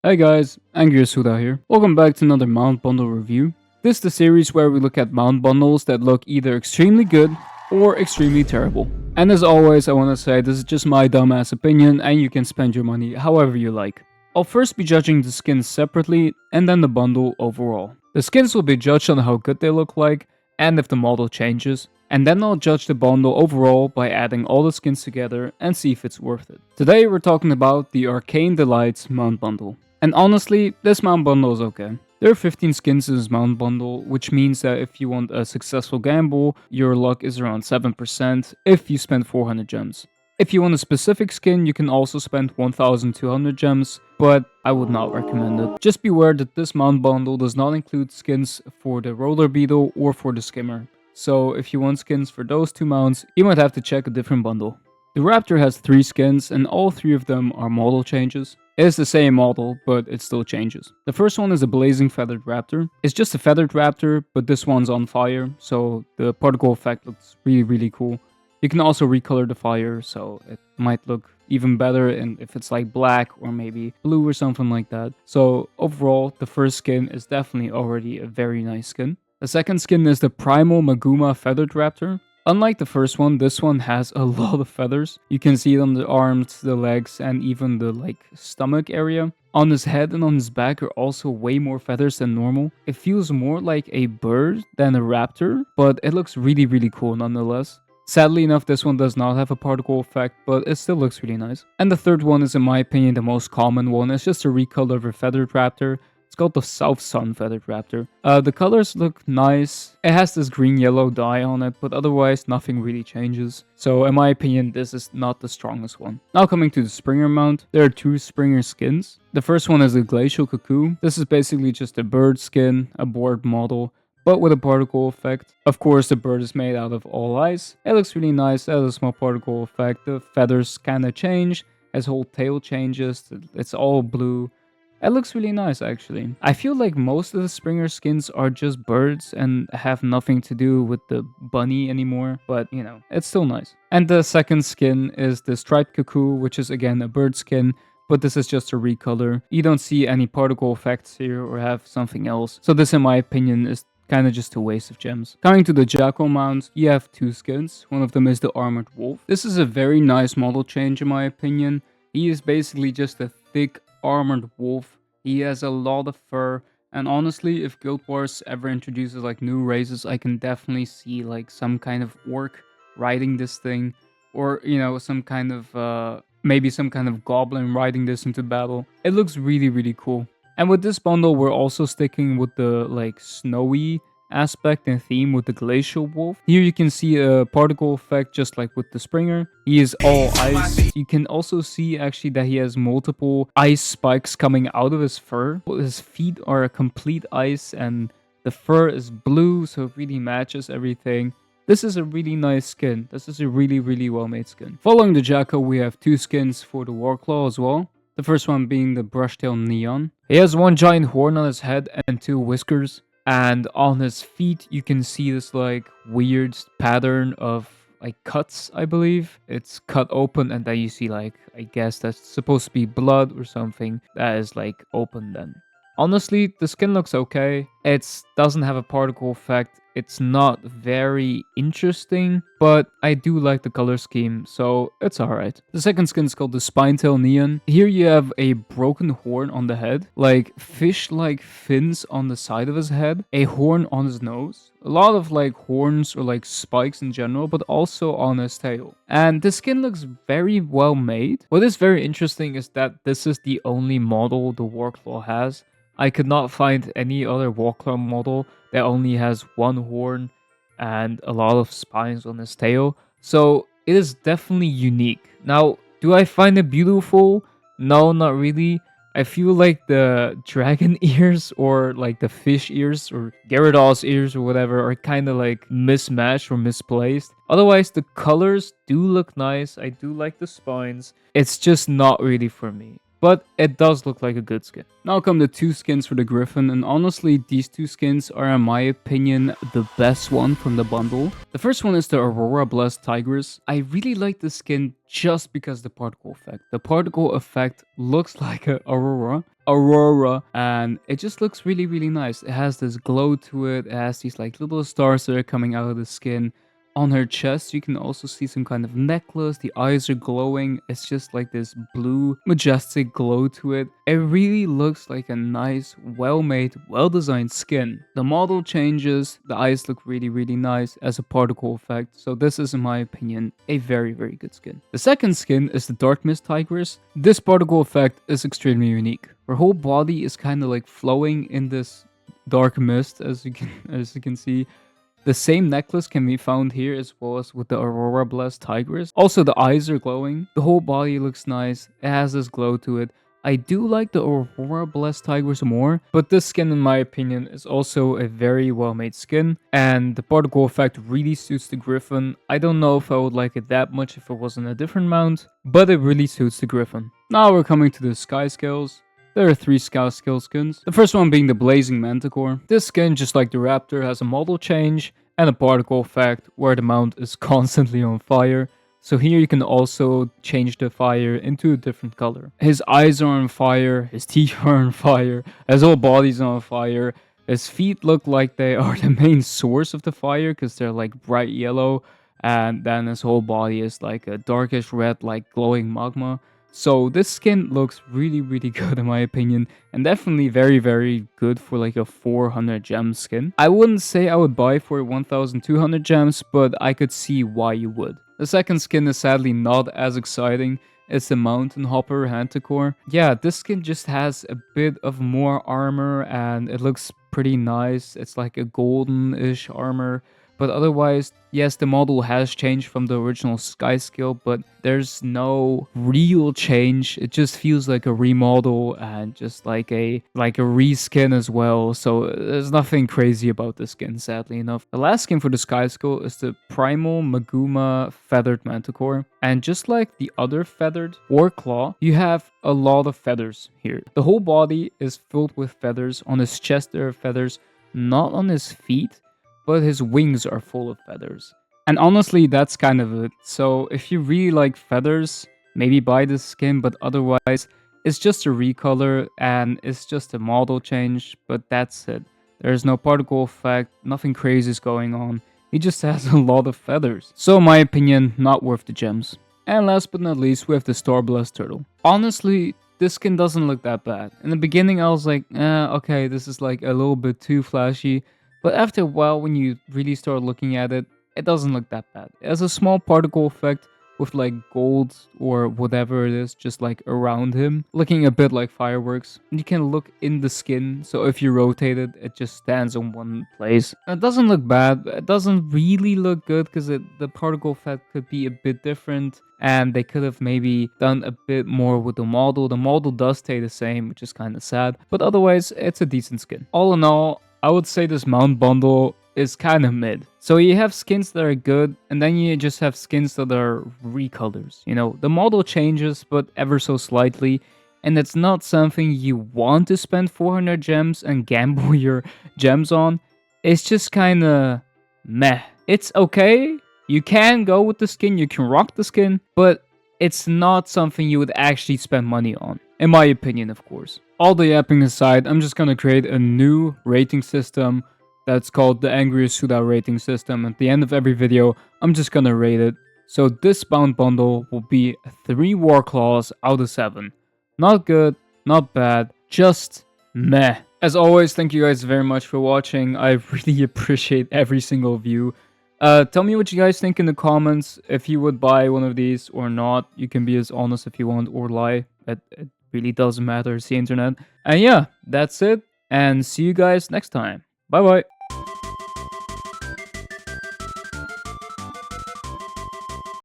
Hey guys, Angry Suda here. Welcome back to another mount bundle review. This is the series where we look at mount bundles that look either extremely good or extremely terrible. And as always, I want to say this is just my dumbass opinion and you can spend your money however you like. I'll first be judging the skins separately and then the bundle overall. The skins will be judged on how good they look like and if the model changes. And then I'll judge the bundle overall by adding all the skins together and see if it's worth it. Today we're talking about the Arcane Delights mount bundle. And honestly, this mount bundle is okay. There are 15 skins in this mount bundle, which means that if you want a successful gamble, your luck is around 7% if you spend 400 gems. If you want a specific skin, you can also spend 1200 gems, but I would not recommend it. Just beware that this mount bundle does not include skins for the roller beetle or for the skimmer. So if you want skins for those two mounts, you might have to check a different bundle. The Raptor has 3 skins and all 3 of them are model changes. It is the same model, but it still changes. The first one is a blazing feathered raptor. It's just a feathered raptor, but this one's on fire, so the particle effect looks really cool. You can also recolor the fire, so it might look even better and if it's like black or maybe blue or something like that. So overall, the first skin is definitely already a very nice skin. The second skin is the Primal Maguma Feathered Raptor. Unlike the first one, this one has a lot of feathers. You can see it on the arms, the legs, and even the stomach area. On his head and on his back are also way more feathers than normal. It feels more like a bird than a raptor, but it looks really cool nonetheless. Sadly enough, this one does not have a particle effect, but it still looks really nice. And the third one is in my opinion the most common one. It's just a recolor of a feathered raptor. It's called the South Sun Feathered Raptor. The colors look nice. It has this green-yellow dye on it, but otherwise nothing really changes. So in my opinion, this is not the strongest one. Now coming to the Springer mount, there are 2 Springer skins. The first one is the Glacial Cuckoo. This is basically just a bird skin, a board model, but with a particle effect. Of course, the bird is made out of all ice. It looks really nice. It has a small particle effect. The feathers kind of change. His whole tail changes. It's all blue. It looks really nice actually. I feel like most of the Springer skins are just birds and have nothing to do with the bunny anymore, but you know, it's still nice. And the second skin is the Striped Cuckoo, which is again a bird skin, but this is just a recolor. You don't see any particle effects here or have something else. So this in my opinion is kind of just a waste of gems. Coming to the Jackal mount, you have 2 skins. One of them is the Armored Wolf. This is a very nice model change in my opinion. He is basically just a thick armored wolf. He has a lot of fur, and honestly, if Guild Wars ever introduces new races, I can definitely see some kind of orc riding this thing, or some kind of maybe some kind of goblin riding this into battle. It looks really cool. And with this bundle, we're also sticking with the snowy aspect and theme with the Glacial Wolf. Here you can see a particle effect just like with the Springer. He is all ice. You can also see actually that he has multiple ice spikes coming out of his fur. His feet are a complete ice and the fur is blue, so it really matches everything. This is a really nice skin. This is a really well made skin. Following the Jackal, we have 2 skins for the Warclaw as well. The first one being the Brushtail Neon. He has 1 giant horn on his head and 2 whiskers. And on his feet, you can see this weird pattern of cuts, I believe. It's cut open and then you see I guess that's supposed to be blood or something that is open then. Honestly, the skin looks okay. It doesn't have a particle effect. It's not very interesting, but I do like the color scheme, so it's alright. The second skin is called the Spinetail Neon. Here you have a broken horn on the head, fish-like fins on the side of his head, a horn on his nose, a lot of horns or spikes in general, but also on his tail. And the skin looks very well made. What is very interesting is that this is the only model the Warclaw has. I could not find any other Warclaw model that only has 1 horn and a lot of spines on his tail. So it is definitely unique. Now, do I find it beautiful? No, not really. I feel like the dragon ears or the fish ears or Gyarados ears or whatever are kind of mismatched or misplaced. Otherwise, the colors do look nice. I do like the spines. It's just not really for me. But it does look like a good skin. Now come the 2 skins for the Griffin, and honestly these 2 skins are in my opinion the best one from the bundle. The first one is the Aurora Blessed Tigress. I really like the skin just because the particle effect. The particle effect looks like an Aurora. Aurora, and it just looks really, really nice. It has this glow to it. It has these like little stars that are coming out of the skin. On her chest, you can also see some kind of necklace. The eyes are glowing. It's just like this blue, majestic glow to it. It really looks like a nice, well-made, well-designed skin. The model changes. The eyes look really, really nice as a particle effect. So this is, in my opinion, a very, very good skin. The second skin is the Dark Mist Tigress. This particle effect is extremely unique. Her whole body is kind of like flowing in this dark mist, as you can see. The same necklace can be found here as well as with the Aurora Blessed Tigress. Also, the eyes are glowing. The whole body looks nice. It has this glow to it. I do like the Aurora Blessed Tigress more, but this skin, in my opinion, is also a very well-made skin, and the particle effect really suits the Griffin. I don't know if I would like it that much if it was in a different mount, but it really suits the Griffin. Now we're coming to the Sky Scales. There are 3 Sky Scale skins. The first one being the Blazing Manticore. This skin, just like the Raptor, has a model change and a particle effect where the mount is constantly on fire. So here you can also change the fire into a different color. His eyes are on fire, his teeth are on fire, his whole body's on fire. His feet look like they are the main source of the fire because they're like bright yellow. And then his whole body is like a darkish red, like glowing magma. So this skin looks really, really good in my opinion, and definitely very, very good for like a 400 gem skin. I wouldn't say I would buy for 1200 gems, but I could see why you would. The second skin is sadly not as exciting. It's the Mountain Hopper Manticore. Yeah, this skin just has a bit of more armor and it looks pretty nice. It's like a golden-ish armor. But otherwise, yes, the model has changed from the original Sky Scale, but there's no real change. It just feels like a remodel and just like a reskin as well. So there's nothing crazy about this skin, sadly enough. The last skin for the Sky Scale is the Primal Maguma Feathered Manticore. And just like the other feathered War Claw, you have a lot of feathers here. The whole body is filled with feathers. On his chest there are feathers, not on his feet, but his wings are full of feathers. And honestly, that's kind of it. So if you really like feathers, maybe buy this skin, but otherwise, it's just a recolor and it's just a model change, but that's it. There's no particle effect, nothing crazy is going on. He just has a lot of feathers. So in my opinion, not worth the gems. And last but not least, we have the Starblast Turtle. Honestly, this skin doesn't look that bad. In the beginning, I was like, okay, this is like a little bit too flashy. But after a while, when you really start looking at it, it doesn't look that bad. It has a small particle effect with like gold or whatever it is, just like around him, looking a bit like fireworks. You can look in the skin, so if you rotate it, it just stands in one place. It doesn't look bad, it doesn't really look good because the particle effect could be a bit different. And they could have maybe done a bit more with the model. The model does stay the same, which is kind of sad. But otherwise, it's a decent skin. All in all, I would say this mount bundle is kind of mid. So you have skins that are good, and then you just have skins that are recolors. You know, the model changes, but ever so slightly. And it's not something you want to spend 400 gems and gamble your gems on. It's just kind of meh. It's okay. You can go with the skin, you can rock the skin, but it's not something you would actually spend money on. In my opinion, of course. All the yapping aside, I'm just gonna create a new rating system that's called the Angriest Suda rating system. At the end of every video, I'm just gonna rate it. So this bound bundle will be 3 War Claws out of 7. Not good, not bad, just meh. As always, thank you guys very much for watching. I really appreciate every single view. Tell me what you guys think in the comments. If you would buy one of these or not. You can be as honest if you want or lie. It really doesn't matter. It's the internet. And yeah, that's it. And see you guys next time. Bye bye.